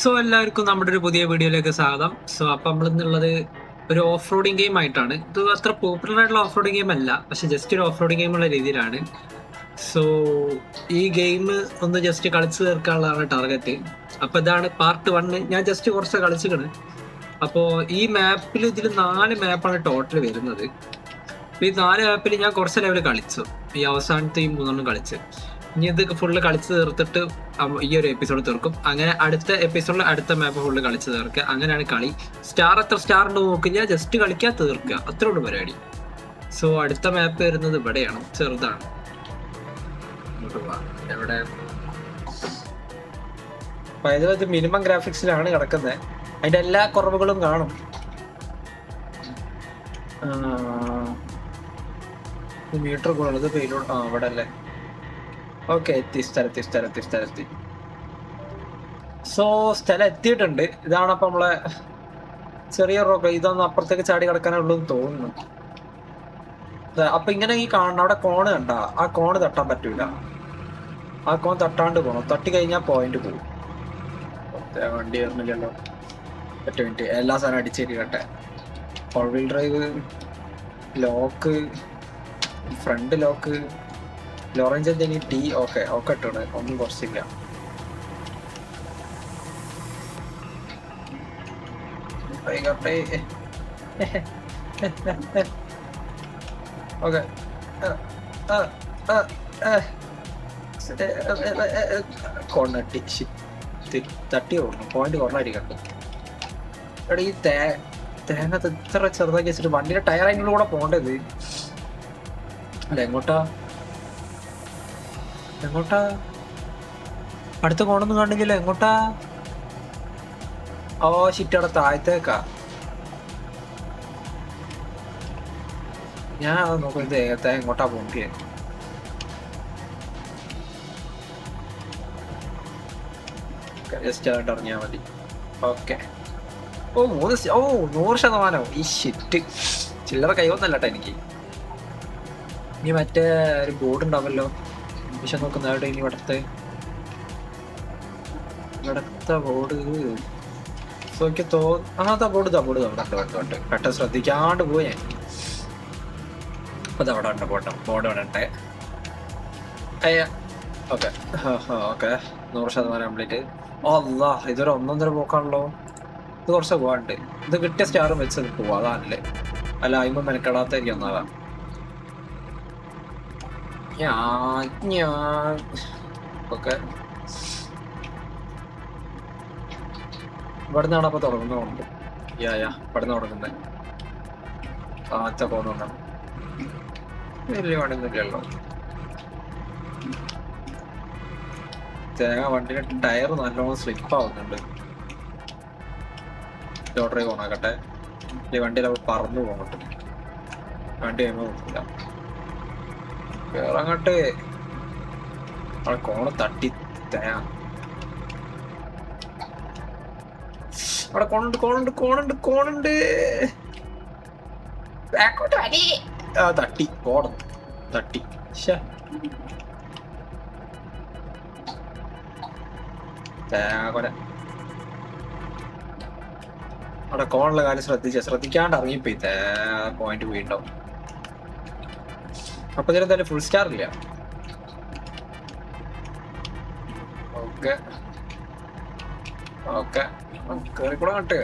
So എല്ലാവർക്കും നമ്മുടെ ഒരു പുതിയ വീഡിയോയിലേക്ക് സ്വാഗതം. സോ അപ്പം നമ്മളിന്നുള്ളത് ഒരു ഓഫ് റോഡിങ് ഗെയിം ആയിട്ടാണ്. ഇത് അത്ര പോപ്പുലർ ആയിട്ടുള്ള ഓഫ് റോഡിങ് ഗെയിം അല്ല, പക്ഷെ ജസ്റ്റ് ഒരു ഓഫ് റോഡിങ് ഗെയിം ഉള്ള രീതിയിലാണ്. സോ ഈ ഗെയിം ഒന്ന് ജസ്റ്റ് കളിച്ച് തീർക്കാനുള്ളതാണ് ടാർഗറ്റ്. അപ്പൊ ഇതാണ് പാർട്ട് 1. ഞാൻ ജസ്റ്റ് കുറച്ച് കളിച്ചിക്കണ്. അപ്പോൾ ഈ മാപ്പിൽ ഇതിൽ 4 മാപ്പാണ് ടോട്ടൽ വരുന്നത്. ഈ 4 മാപ്പിൽ ഞാൻ കുറച്ച് ലെവൽ കളിച്ചു. ഈ അവസാനത്തെ ഈ 3 കളിച്ച് ഇനി ഇത് ഫുള്ള് കളിച്ച് തീർത്തിട്ട് ഈ ഒരു എപ്പിസോഡ് തീർക്കും. അങ്ങനെ അടുത്ത എപ്പിസോഡിൽ അടുത്ത മാപ്പ് ഫുള്ള് കളിച്ച് തീർക്കുക. അങ്ങനെയാണ് കളി. എത്ര സ്റ്റാർ ഉണ്ട് നോക്കില്ല, ജസ്റ്റ് കളിക്കുക, തീർക്കുക, അത്രേ ഉള്ളൂ പരിപാടി. സോ അടുത്ത മാപ്പ് വരുന്നത് ഇവിടെയാണ്, ചെറുതാണ്. എവിടെ ഇത് മിനിമം ഗ്രാഫിക്സിലാണ് കിടക്കുന്നത്. അതിന്റെ എല്ലാ കുറവുകളും കാണും. മീറ്റർ കൂടുതൽ പേരോട് അവിടെ അല്ലേ. ഓക്കെ, സ്ഥലത്തി. സോ സ്ഥലം എത്തിയിട്ടുണ്ട്. ഇതാണ് അപ്പൊ നമ്മളെ ചെറിയ റോക്ക്. ഇതൊന്നും അപ്പുറത്തേക്ക് ചാടി കിടക്കാനുള്ളൂ എന്ന് തോന്നുന്നു. അപ്പൊ ഇങ്ങനെ ഈ കാണണം, അവിടെ കോണ് കണ്ട, ആ കോണ് തട്ടാൻ പറ്റൂല. ആ കോൺ തട്ടാണ്ട് പോകണം. തട്ടി കഴിഞ്ഞാൽ പോയിന്റ് പോകും. വണ്ടി വരുന്നില്ലല്ലോ. ഒറ്റ മിനിറ്റ്, എല്ലാ സാധനം അടിച്ചേരിക്കട്ടെ. Four wheel drive, lock, front lock, ലോറൻസ് എന്തിനി ടി. ഓക്കെ ഇട്ടുണ്ട്, ഒന്നും കുറച്ചില്ല. ഓക്കെ, കൊണ്ണട്ടി തട്ടി ഓടണം. പോയിന്റ് കുറഞ്ഞായിരിക്കട്ടെ. എടാ ഈ തേങ്ങ ഇത്ര ചെറുതാക്കി വെച്ചിട്ട് വണ്ടിയുടെ ടയർ അതിൻ്റെ കൂടെ പോകേണ്ടത് അല്ല. എങ്ങോട്ടാ അടുത്ത കോണൊന്നും കണ്ടെങ്കിലോ? എങ്ങോട്ടാ? ഓ ഷിറ്റ്, അവിടെ താഴത്തേക്കാ. ഞാൻ നോക്കുന്നത് ഏകത്തെ എങ്ങോട്ടാ പോകേ. ജസ്റ്റ് ആയിട്ട് ഇറങ്ങിയാൽ മതി. ഓക്കെ. 100%. ഈ ഷിറ്റ് ചില്ലറ കൈവന്നല്ലട്ടോ എനിക്ക്. ഇനി മറ്റേ ഒരു ബോർഡ് ഉണ്ടാവല്ലോ, പക്ഷെ നോക്കുന്ന ഇനി ഇവിടുത്തെ ബോർഡ്. എനിക്ക് തോന്നാത്ത ബോർഡ് അവിടെ പെട്ടെന്ന് ശ്രദ്ധിക്കാണ്ട് പോയി ഞാൻ. അതവിടെ ഉണ്ട് ബോർഡ് അവിടെ ഉണ്ട്. Okay 100% complete. അല്ല, ഇതൊരു 1.5 പോക്കാണല്ലോ. ഇത് കുറച്ച് പോകാണ്ട്. ഇത് കിട്ടിയ സ്റ്റാറും വെച്ച് പോവാ, അതാണല്ലേ. അല്ല, അയിമ്പോ മെനക്കെടാത്തായിരിക്കും ഒന്നാവാ. ഓക്കെ, ഇവിടെ നിന്നാണ് അപ്പൊ തുടങ്ങുന്നുണ്ട്. ഇവിടെ നിന്ന് തുടങ്ങുന്നത്. പോകുന്നുണ്ടാണ്. വലിയ പണിയൊന്നുമില്ലല്ലോ. തേങ്ങ വണ്ടിയുടെ ടയർ നല്ലോണം സ്ലിപ്പ് ആവുന്നുണ്ട്. ഡ്രൈവ് ഓണാക്കട്ടെ. ഈ വണ്ടിയിൽ അവ പറന്നു പോകുന്നുണ്ട്. വണ്ടി കഴിയുമ്പോൾ നോക്കില്ല. വേറങ്ങോട്ട് അവിടെ കോണ തട്ടി തേങ്ങ. അവിടെ കോണുണ്ട്. ബാക്കോട്ട് അടി. തട്ടി പോണം. തട്ടി തേങ്ങ. അവിടെ കോണുള്ള കാര്യം ശ്രദ്ധിക്കാണ്ട് ഇറങ്ങിപ്പോയി. പോയിന്റ് പോയിണ്ടാവും. അപ്പൊ ഇതിലെന്തായാലും ഫുൾ സ്റ്റാർ ഇല്ല. ഓക്കെ കേറിക്കൂടെ കട്ട്.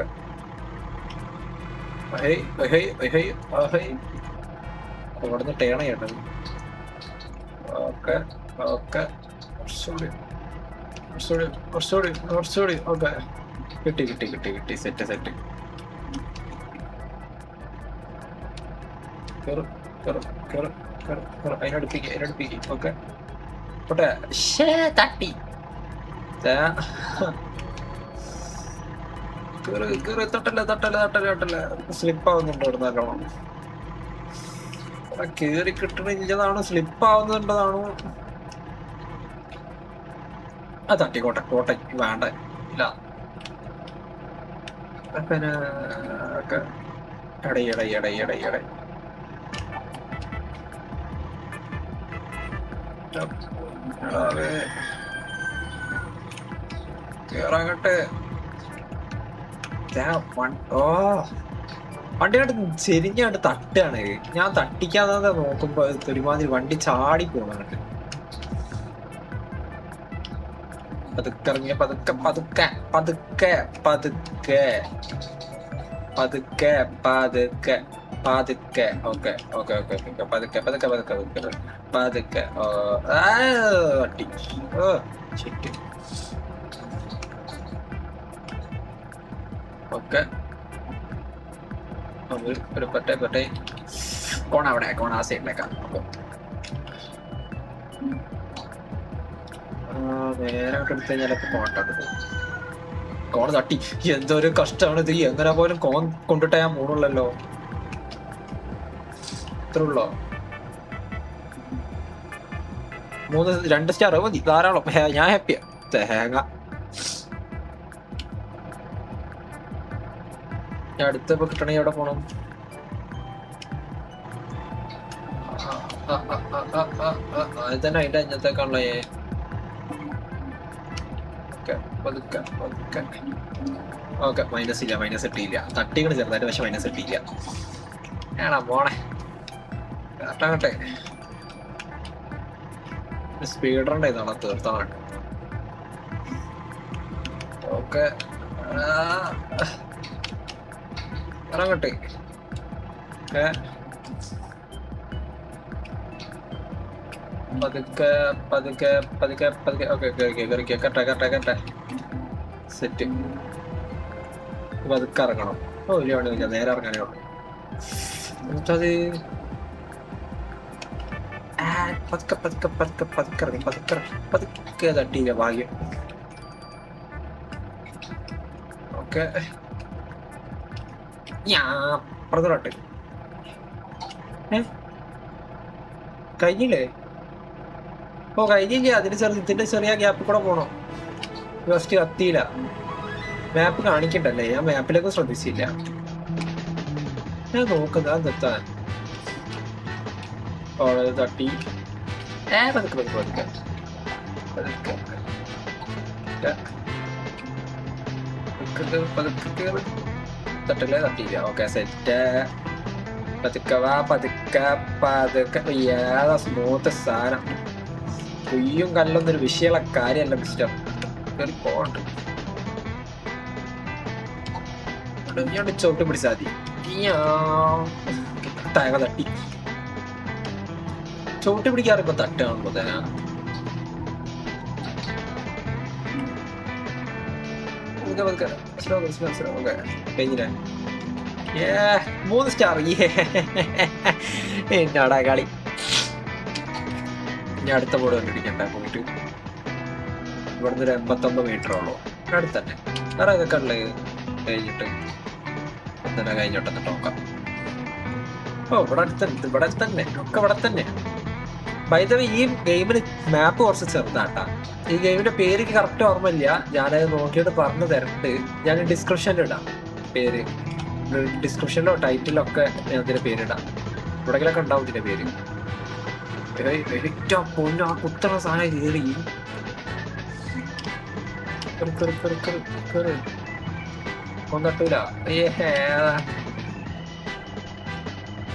ഇവിടുന്ന് ടേണ ചെയ്യണ്ടത്. ഓക്കെ കുറച്ചുകൂടി. ഓക്കെ, കിട്ടി. സെറ്റ്. അതിനടുപ്പിക്ക്. ഓക്കെ, തട്ടി. തട്ടല്ല. സ്ലിപ്പ് ആവുന്നുണ്ട് ഇവിടെ നല്ലോണം. കേറി കിട്ടണില്ലതാണോ സ്ലിപ്പ് ആവുന്നുണ്ടതാണോ? തട്ടിക്കോട്ടെ വേണ്ട ഇല്ല. പിന്നെ ഇട കേറാങ്ങട്ടെ. ഓ വണ്ടിയായിട്ട് ചെരിഞ്ഞാണ്ട് തട്ടാണ്. ഞാൻ തട്ടിക്കാതെ നോക്കുമ്പോ ഒരുമാതിരി വണ്ടി ചാടി പോണുണ്ട്. പതുക്കെ ഇറങ്ങിയ പതുക്കെ പതുക്കെ പതുക്കെ പതുക്കെ പതുക്കെ പതുക്കെ പതുക്കെ. ഓക്കെ ഓക്കെ ഓക്കെ ഓക്കെ പതുക്കെ പതുക്കെ പതുക്കെ പതുക്കെ പതുക്കെ. വണ്ടി ഓ ശരി. ഓക്കെ ഒരു പറ്റേ കോണ അവിടെ കോണ ആ സൈഡിലേക്കാണ്. അപ്പൊ നേരെ എടുത്തു കഴിഞ്ഞാലൊക്കെ കോണ്ടാണ്. കോൺ തട്ടി. എന്തൊരു കഷ്ടമാണ് ഇത്. എങ്ങനെ പോലും കോൺ കൊണ്ടിട്ട് ഞാൻ മൂന്നുള്ളല്ലോ. ഇത്ര ഉള്ളോ? 2 സ്റ്റാർ മതി ധാരാളം. ഞാൻ ഹാപ്പിയാ. തേങ്ങ ഞാൻ അടുത്തപ്പോ കിട്ടണമെങ്കിൽ എവിടെ പോണം? അത് തന്നെ അതിന്റെ അഞ്ഞത്തേക്കാണല്ലോ. ഓക്കെ മൈനസ് ഇല്ല, മൈനസ് ഇട്ടില്ല. തട്ടികൾ ചെറുതായിട്ട് പക്ഷെ മൈനസ് ഇട്ടില്ല. ഏടാ പോണേ കേട്ടെ. സ്പീഡ് റൺ ചെയ്താണോ തീർത്താണ്. ഓക്കെ ഇറങ്ങട്ടെ. പതുക്കെ പതുക്കെ പതുക്കെ പതുക്കെ. ഓക്കെ ഓക്കെ കട്ടെ കട്ടെ കട്ടെ സെറ്റ്. പതുക്കെ ഇറങ്ങണം. ഓ ഇല്ല വേണ്ടില്ല, നേരെ ഇറങ്ങാനേ ഉള്ളൂ. എന്നിട്ടത് പതുക്കെ പതുക്കെ പതുക്കെ പതുക്കെ ഇറങ്ങി പതുക്കെ പതുക്കെ തട്ടിയില്ല. ഭാഗ്യം. ഓക്കെ ഞാൻ പറഞ്ഞോട്ടെ. കഴിഞ്ഞില്ലേ? ഓ കഴിഞ്ഞില്ല. ഇതിന്റെ ചെറിയ ഗ്യാപ്പിൽ കൂടെ പോണോ? ഫസ്റ്റ് കത്തിയില്ല. മാപ്പ് കാണിക്കണ്ടല്ലേ? ഞാൻ മാപ്പിലേക്ക് ശ്രദ്ധിച്ചില്ല. ഞാൻ നോക്കുന്നത് അതെത്താൻ തട്ടി. പതുക്കെ പതുക്കെ പതുക്കെ പതുക്കെ പതുക്കെ തട്ടല്ലേ? തട്ടിയില്ല. Okay set. പതുക്കെ വാ പതുക്കെ പതുക്കെ. ഏതാ സ്മൂത്ത് സാധനം. കുയ്യും കല്ലൊന്നൊരു വിഷയമുള്ള കാര്യമല്ല മിസ്റ്റർ. കയറി പോകണ്ട. ഞാൻ ചോട്ട് പിടിച്ചാൽ മതി. ടയർ തട്ടി. ചോട്ട് പിടിക്കാറ് ഇപ്പൊ തട്ടാണല്ലോ. കഴിഞ്ഞില്ലേ? 3 സ്റ്റാർ. എന്നാടാ കളി. ഇനി അടുത്ത ബോർഡ് കണ്ടിരിക്കണ്ട. പോയിട്ട് ഇവിടുന്ന് ഒരു 89 മീറ്ററോളോ അടുത്തന്നെ. വേറെ ഇതൊക്കെ ഉള്ളത് കഴിഞ്ഞിട്ട് തന്നെ കഴിഞ്ഞോട്ടെന്ന് നോക്കാം. ഓ ഇവിടെ അടുത്തന്നെ, ഇവിടെ തന്നെ ഒക്കെ ഇവിടെ തന്നെ. ബൈ ദ വേ ഈ ഗെയിമിന് മാപ്പ് കുറച്ച് ചെറുതാട്ടാ. ഈ ഗെയിമിന്റെ പേര് കറക്റ്റ് ഓർമ്മയില്ല. ഞാനത് നോക്കിയിട്ട് പറഞ്ഞു തരണ്ട്. ഞാൻ ഡിസ്ക്രിപ്ഷനിൽ ഇടാം പേര്. ഡിസ്ക്രിപ്ഷനിലോ ടൈറ്റിലോ ഒക്കെ ഞാൻ ഇതിന്റെ പേരിടാം. ഇവിടെങ്കിലൊക്കെ ഉണ്ടാവും ഇതിന്റെ പേര്. പൊന്നു ആ കുത്തണ സാധനം കയറി കൊന്നട്ടൂല.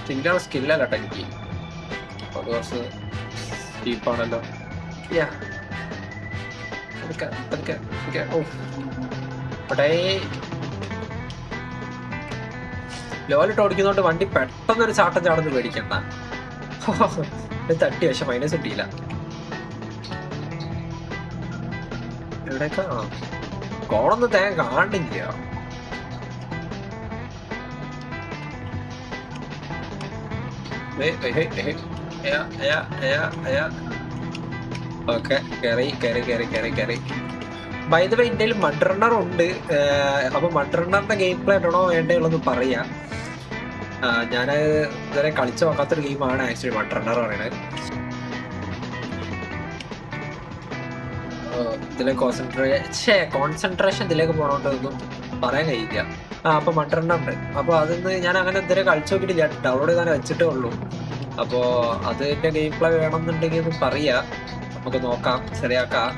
ചില്ലാണ് സ്കില്ലല്ല എനിക്ക്. അത് കുറച്ച് ഡീപ്പാണല്ലോ. ലോലിട്ട് ഓടിക്കുന്നോണ്ട് വണ്ടി പെട്ടെന്നൊരു ചാട്ടം ചാടുന്ന് പേടിക്കണ്ട. തട്ടി പക്ഷെ മൈനസ് കിട്ടിയില്ല. എവിടേക്കാ കോണൊന്നും തേങ്ങ കാണില്ല. ഓക്കെ കേറി കേറി കേറി കേറി കേറി. ബൈ ദ വേ ഇന്ത്യയിൽ മഡ് റണ്ണർ ഉണ്ട്. അപ്പൊ മഡ് റണ്ണറിന്റെ ഗെയിം പ്ലേ ഇടണോ വേണ്ടയുള്ളൂ പറയാ. ഞാൻ ഇതുവരെ കളിച്ചു നോക്കാത്തൊരു ഗെയിമാണ് ആക്ച്വലി മഡ് റണ്ണർ പറയുന്നത്. ഇതിലെ കോൺസെൻട്രേഷൻ ഇതിലേക്ക് പോണോണ്ടൊന്നും പറയാൻ കഴിയില്ല. അപ്പൊ മഡ് റണ്ണർ ഉണ്ട്. അപ്പൊ അതിന്ന് ഞാൻ അങ്ങനെ ഇതുവരെ കളിച്ചു നോക്കിയിട്ടില്ല. ഡൗൺലോഡ് ചെയ്താൽ വെച്ചിട്ടേ ഉള്ളൂ. അപ്പോ അതിന്റെ ഗെയിം പ്ലേ വേണമെന്നുണ്ടെങ്കിൽ ഒന്ന് പറയാ. നമുക്ക് നോക്കാം, ശരിയാക്കാം.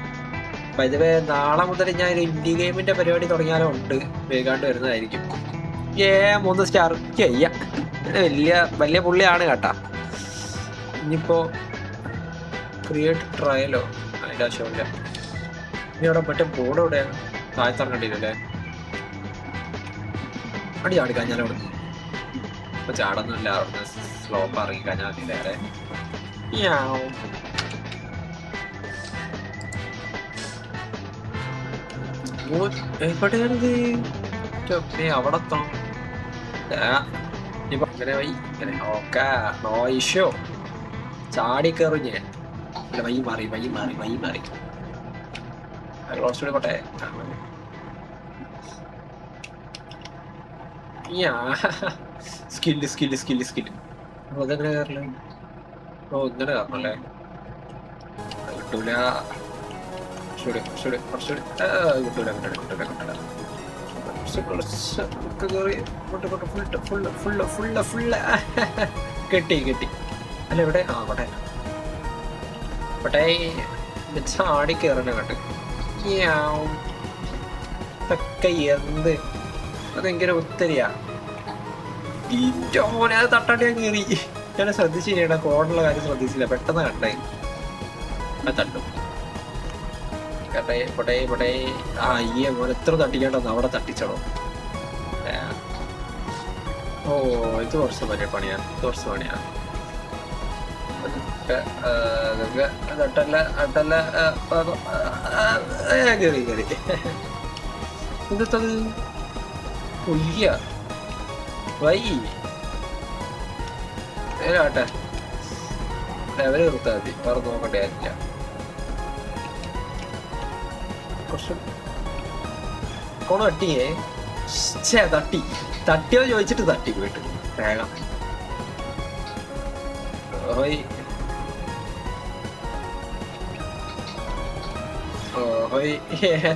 പൊതുവെ നാളെ മുതൽ ഞാൻ ഒരു ഇൻഡി ഗെയിമിന്റെ പരിപാടി തുടങ്ങിയാലോ ഉണ്ട്, വേഗാണ്ട് വരുന്നതായിരിക്കും. 3 സ്റ്റാർ ചെയ്യാ. വലിയ വലിയ പുള്ളിയാണ് കേട്ടാ. ഇനിയിപ്പോ ക്രിയേറ്റ് ട്രയലോ അതിന്റെ ആവശ്യമില്ല. ഇനി അവിടെ മറ്റേ ബോർഡ് എവിടെയാണ്? താഴ്ത്തിറങ്ങണ്ടില്ലേ? അടി ചാടി കഴിഞ്ഞാൽ അവിടെ ഇപ്പൊ ചാടൊന്നുമില്ല. അവിടുന്ന് സ്ലോപ്പ് ഇറങ്ങി കഴിഞ്ഞാൽ മതിയില്ലേ? എവിടെയാണിത്? അവിടെ എത്തണം. ഇപ്പൊ അങ്ങനെ വൈ ഇങ്ങനെ ഓക്കെ നോ ഇഷ്യൂ. ചാടി കയറി ഞാൻ. അല്ല വൈ മാറി വൈ മാറി വൈ മാറി. കുറച്ചുകൂടി പോട്ടെ. Skill skill skill skill. അതെങ്ങനെ കയറില്ല? ഓ ഇങ്ങനെ കയറണല്ലേ? കിട്ടൂല. കുറച്ചുകൂടി കുറച്ചുകൂടി കുറച്ചുകൂടി കിട്ടൂല കിട്ടൂല കിട്ടൂല കിട്ടൂല. കെട്ടി കെട്ടി. അല്ല ഇവിടെ അവിടെ ഇവിടെ ചാടി കയറണ കണ്ട്. ഇതൊക്കെ എന്ത് അതെങ്ങനെ ഉത്തരിയാ? മോനെ അത് തട്ടാട്ടി ഞാൻ കയറി. ഞാൻ ശ്രദ്ധിച്ചില്ല, കോടുള്ള കാര്യം ശ്രദ്ധിച്ചില്ല, പെട്ടെന്ന് കണ്ടേ. അത് തട്ടും കേട്ടെ പൊട്ടേ പൊട്ടേ. ഈ മോനെ എത്ര തട്ടിക്കാണ്ടെന്ന് അവിടെ തട്ടിച്ചടോ. ഓ ഇത് കുറച്ച് വലിയ പണിയാ, ഇത് കുറച്ച് പണിയാ. തട്ടല്ല തട്ടല്ല കയറി കയറി. ഇതത്തത് ഒയ്യ വൈ ആട്ടെ ലെവല് നിർത്താൽ മതി, വേറെ നോക്കണ്ടേ കാര്യമില്ല. കുറച്ച് കോണ തട്ടിയേ. തട്ടി തട്ടിയോ ചോദിച്ചിട്ട് തട്ടി പോയിട്ട് വേഗം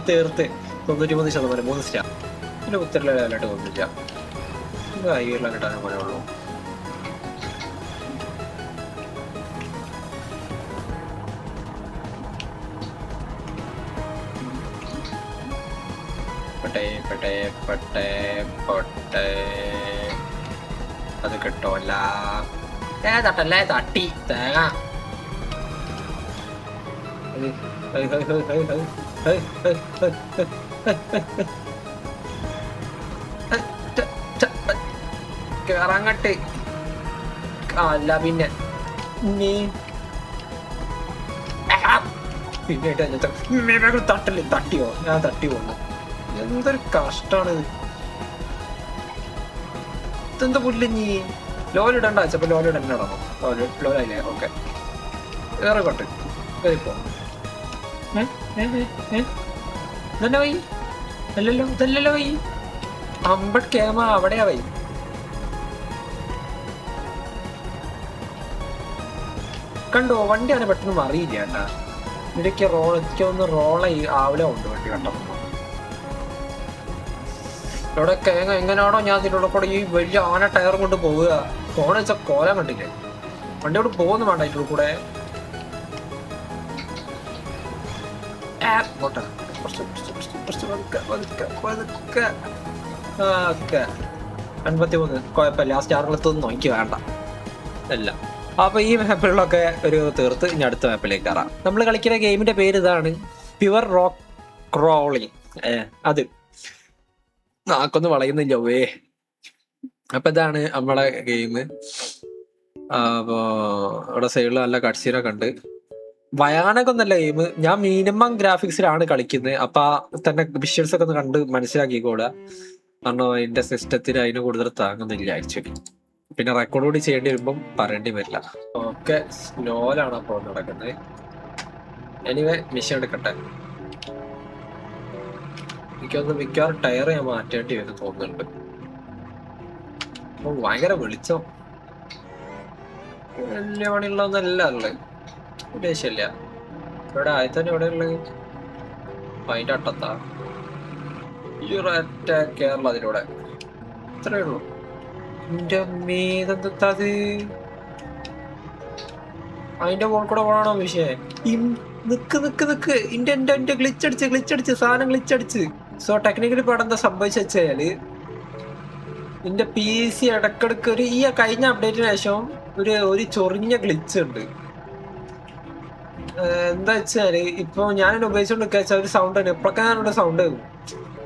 തീർത്ത് 93%, 3 സ്റ്റാർ. പിന്നെ ഉത്തരല ലെവലായിട്ട് തോന്നില്ല. ഹൈവേറിലാണ് കിട്ടാൻ പോലെ ഉള്ളൂ. പെട്ടേ പെട്ടേ പെട്ടേ പൊട്ടേ. അത് കിട്ടുമല്ല. തട്ടല്ലേ തട്ടി തേങ്ങ. കേറങ്ങട്ട് അല്ല പിന്നെ പിന്നെ തട്ടല്ലേ തട്ടിയോ? ഞാൻ തട്ടി പോന്നു. എന്തൊരു കഷ്ടാണ്. ഇതെന്താ പുല്ലിഞ്ഞി ലോലിടണ്ട വെച്ചപ്പോ ലോലിടണ്ടാണോ? ലോലായില്ലേ? ഓക്കെ വേറെ കൊട്ട് കയറിപ്പോ. ഇതന്നെ വൈ അല്ലല്ലോ, ഇതല്ലല്ലോ വൈ. അമ്പട് കേമ അവിടെയാ വൈ. കണ്ടോ വണ്ടി അങ്ങനെ പെട്ടെന്ന് മറിയില്ല കേട്ടാ. ഇടയ്ക്ക് ഒന്ന് റോളായി ആവില ഉണ്ട് വണ്ടി കണ്ടപ്പോ. ഇവിടെ കേങ്ങ എങ്ങനെയാണോ ഞാൻ ഇതിലൂടെ കൂടെ ഈ വലിയ ആന ടയർ കൊണ്ട് പോവുക. പോണ വെച്ചാൽ കോലം കണ്ടില്ലേ? വണ്ടി അവിടെ പോകുന്നു വേണ്ട ഇതിലൂടെ കൂടെ. 53 കുഴപ്പമില്ല. ആ സ്റ്റാറുകളത്തൊന്നും നോക്കി വേണ്ട അല്ല. അപ്പൊ ഈ മാപ്പുകളിലൊക്കെ ഒരു തീർത്ത് ഇനി അടുത്ത മാപ്പിലേക്ക് കയറാം. നമ്മൾ കളിക്കുന്ന ഗെയിമിന്റെ പേര് ഇതാണ്, പ്യുവർ റോക്ക് ക്രോളിങ്. അത് നാക്കൊന്നും വളയുന്നില്ല. അപ്പൊ ഇതാണ് നമ്മളെ ഗെയിം. അപ്പോ ഇവിടെ സൈഡിൽ നല്ല കട്സീനൊക്കെ ഉണ്ട്. ഭയാനകൊന്നല്ല ഗെയിം. ഞാൻ മിനിമം ഗ്രാഫിക്സിലാണ് കളിക്കുന്നത്. അപ്പൊ തന്നെ വിഷ്വൽസ് ഒക്കെ ഒന്ന് കണ്ട് മനസ്സിലാക്കിക്കൂടാ. കാരണം അതിന്റെ സിസ്റ്റത്തിന് അതിന് കൂടുതൽ താങ്ങുന്നില്ല ആക്ച്വലി. പിന്നെ റെക്കോർഡ് കൂടി ചെയ്യേണ്ടി വരുമ്പം പറയേണ്ടി വരില്ല. ഓക്കെ സ്ലോയിലാണ് അപ്പൊ നടക്കുന്നത്. എനിവേ മിഷൻ എടുക്കട്ടെ. എനിക്കൊന്ന് മിക്കവാറും ടയർ ഞാൻ മാറ്റേണ്ടി വരും തോന്നുന്നുണ്ട്. ഭയങ്കര വെളിച്ചം. വലിയ പണിയുള്ളതൊന്നല്ല ഉള്ളത്. ഉദ്ദേശമില്ല. ഇവിടെ ആദ്യത്തന്നെ ഇവിടെ ഉള്ളത് അതിന്റെ അട്ടത്താ ഈ ഒരൊറ്റ കേരള അതിലൂടെ ഇത്രയേ ഉള്ളൂ. എന്റെ മേതെന്തത് അതിന്റെ മോൾ കൂടെ പോകണോ വിഷയം? നിക്ക് എന്റെ ഗ്ലിച്ചടിച്ച് സാധനം ഗ്ലിച്ചടിച്ച്. സോ ടെക്നിക്കലി ഇപ്പൊ എന്താ സംഭവിച്ചു വെച്ചാല് എന്റെ PC ഇടക്കിടക്ക് ഈ കഴിഞ്ഞ അപ്ഡേറ്റിന് ശേഷം ഒരു ചൊറിഞ്ഞ ഗ്ലിച്ച് ഉണ്ട്. എന്താ വെച്ചാല് ഇപ്പൊ ഞാൻ ഉപയോഗിച്ചോണ്ട് ഒരു സൗണ്ട് ഉണ്ട്. ഇപ്പൊക്കെ ഞാനൊരു സൗണ്ട് കേൾക്കും.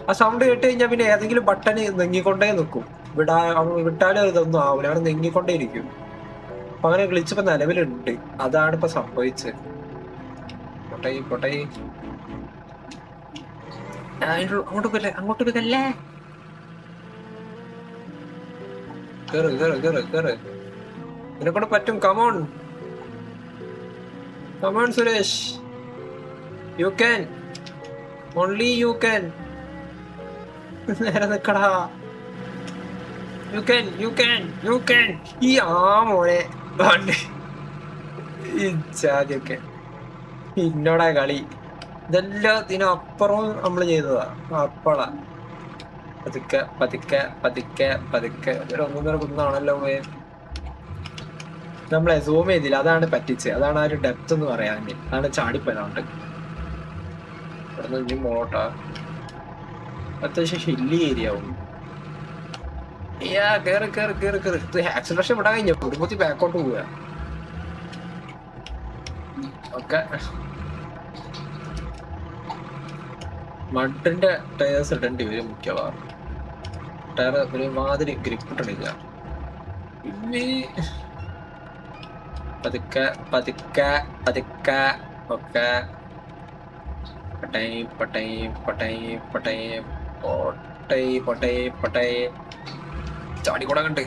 ആ സൗണ്ട് കേട്ട് കഴിഞ്ഞാൽ പിന്നെ ഏതെങ്കിലും ബട്ടൺ നെങ്ങിക്കൊണ്ടേ നിൽക്കും. വിട്ടാലും ഇതൊന്നും ആവില്ല, അവിടെ നെങ്ങിക്കൊണ്ടേ ഇരിക്കും. അപ്പൊ അങ്ങനെ ഗ്ലിച്ച് ഇപ്പൊ നിലവിലുണ്ട്. അതാണ് ഇപ്പൊ സംഭവിച്ചത്. പൊട്ടേ അങ്ങോട്ട് പോകല്ലേ. കേറ് ഇതിനെക്കൊണ്ട് പറ്റും. Come on Suresh, you can, only you can. നേരെ നിക്കടാ. You can. ഈ മോനെ ഇച്ചാദ്യൊക്കെ ഇന്നോടാ കളി. ഇതെല്ലാത്തിനും അപ്പുറവും നമ്മള് ചെയ്തതാ. അപ്പളാ പതുക്കെ ഒരു 1.5 കുന്നാണല്ലോ പോയെ. നമ്മളെ സൂം ചെയ്തില്ല, അതാണ് പറ്റിച്ച്. അതാണ് ആ ഒരു ഡെപ്ത് എന്ന് പറയാൻ. അതാണ് ചാടിപ്പോയതുകൊണ്ട്. ഇവിടുന്ന് ഇനി മോട്ടാ അത്യാവശ്യം ഹില്ലി ഏരിയ ആവും. കേറ്. ആക്സിലറേഷൻ വിടാൻ കഴിഞ്ഞ കുടുംബത്തിൽ ബാക്കോട്ട് പോവുക. ഓക്കെ, മഡിന്റെ ടയേഴ്സ് ഇടേണ്ടി വരും മിക്കവാറും. ടയർ ഒരു മാതിരി ഗ്രിപ്പ് ഇട്ടില്ല. പതുക്കെ ഓക്കെ. പൊട്ടേ ചാടിക്കൂടാ കണ്ട്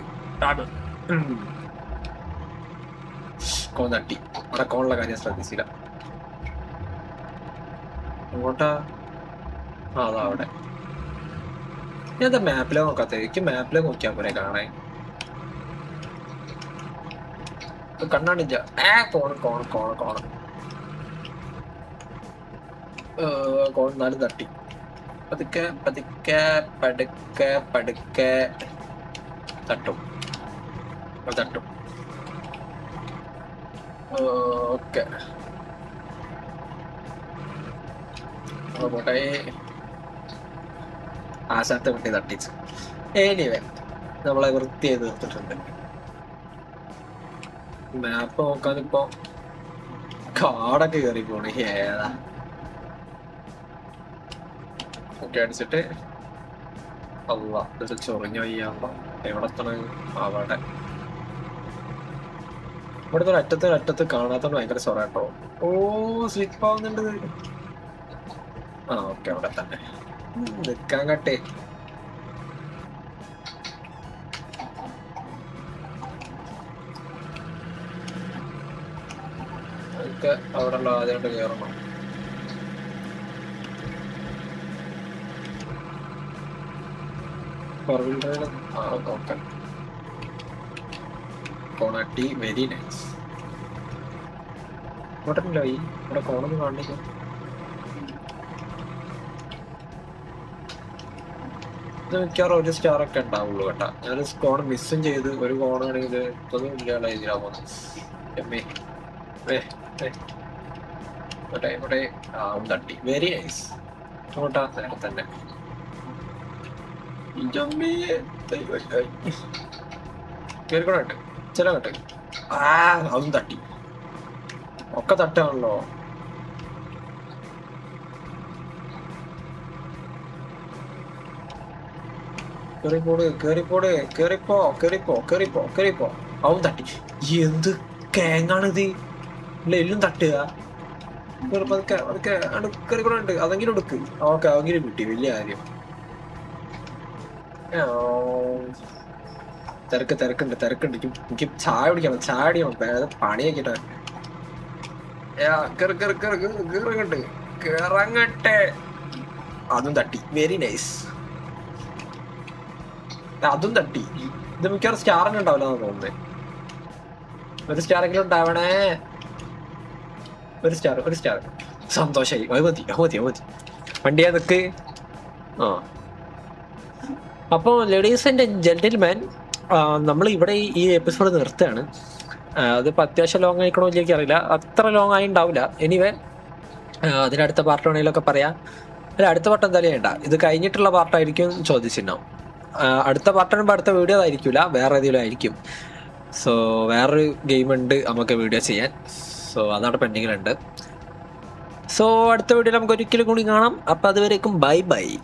കോൺ തട്ടി. അവിടെ കോണുള്ള കാര്യം ശ്രദ്ധിച്ചില്ല. അങ്ങോട്ടാ? അതാ അവിടെ. ഞാൻ എന്താ മാപ്പിലെ നോക്കാത്ത? എനിക്ക് മാപ്പിലെ നോക്കിയാ പോരെ കാണാൻ. കണ്ണാണില്ല. കോൺ 4 തട്ടി. പതുക്കെ തട്ടും. ഓക്കെ, പോട്ടെ. ആശാത്തെ കുട്ടി തട്ടിച്ച്. എനിവേ നമ്മളെ വൃത്തി ചെയ്ത് തീർത്തിട്ടുണ്ട്. മാപ്പ് നോക്കാനിപ്പോ കാടൊക്കെ കയറി പോണേ. ഏതാ ഒക്കെ അടിച്ചിട്ട് അല്ല ഇത് ചൊറിഞ്ഞു വയ്യാണ്ടോ. എവിടെ എത്തണ? അവിടെ ഇവിടുത്തെ ഒരറ്റത്ത് കാണാത്തോണ്ട് ഭയങ്കര ചൊറ കേട്ടോ. സ്ലിപ്പ് ആവുന്നുണ്ട്. ഓക്കെ, അവിടെ തന്നെ നിക്കാൻ കട്ടെ. അവിടെ ഉള്ള ആദ്യമായിട്ട് കയറണം. ഓക്കെ, കോണാട്ടി വെരി നൈസ്. ഇങ്ങോട്ടല്ലോ ഈ ഇവിടെ കോണൊന്നും കാണില്ല. ഇത് മിക്കവാറും 1 സ്റ്റാറൊക്കെ ഉണ്ടാവുള്ളൂ കേട്ടാ. ഞാൻ കോൺ മിസ്സും ചെയ്ത് ഒരു കോണാണെങ്കിൽ ഇതൊന്നും ഇല്ലാതെ ഇതിലാ പോകുന്നത്. ഇവിടെ തട്ടി. Very nice. അങ്ങോട്ടാ നേരെ തന്നെ. കേറിക്കോട്ടെ ചിലങ്ങട്ടെ. അതും തട്ടി. ഒക്കെ തട്ടാണല്ലോ. കേറിപ്പോ. അവൻ തട്ടി. എന്ത് കേങ്ങാണിത്? ഇല്ല, എല്ലാം തട്ടുക. കേറിക്കൂടെ. അതെങ്കിലും എടുക്ക്. ഓക്കെ, അതെങ്കിലും കിട്ടി. വലിയ കാര്യം. തിരക്കുണ്ട്. എനിക്ക് ചായ കുടിക്കണം. പണിയാക്കിട്ടോ. കേറങ്ങട്ടെ. അതും തട്ടി. Very nice. അതും തട്ടി. ഇത് മിക്കവാറും സ്റ്റാറിന് ഉണ്ടാവില്ല തോന്നുന്നത്. ഒരു സ്റ്റാറെങ്കിലും ഉണ്ടാവണേ. ഒരു സ്റ്റാർ. സന്തോഷായി. മതി. വണ്ടിയാ നിക്ക്. അപ്പോൾ ലേഡീസ് ആൻഡ് ജെന്റിൽമാൻ, നമ്മൾ ഇവിടെ ഈ എപ്പിസോഡ് നിർത്തുകയാണ്. അതിപ്പോൾ അത്യാവശ്യം ലോങ് ആയിക്കണോ എനിക്ക് അറിയില്ല. അത്ര ലോങ് ആയി ഉണ്ടാവില്ല. എനിവേ അതിനടുത്ത പാർട്ട് വേണമെങ്കിലൊക്കെ പറയാം. അല്ല, അടുത്ത പാർട്ട് എന്തായാലും വേണ്ട, ഇത് കഴിഞ്ഞിട്ടുള്ള പാർട്ടായിരിക്കും ചോദ്യചിഹ്നം. അടുത്ത പാർട്ടാകുമ്പോൾ അടുത്ത വീഡിയോ ആയിരിക്കില്ല, വേറെ ഏതെങ്കിലും ആയിരിക്കും. സോ വേറൊരു ഗെയിം ഉണ്ട് നമുക്ക് വീഡിയോ ചെയ്യാൻ. സോ അതവിടെ പെൻഡിങ്ങിലുണ്ട്. സോ അടുത്ത വീഡിയോയിൽ നമുക്ക് ഒരിക്കലും കൂടി കാണാം. അപ്പം അതുവരേക്കും ബൈ ബൈ.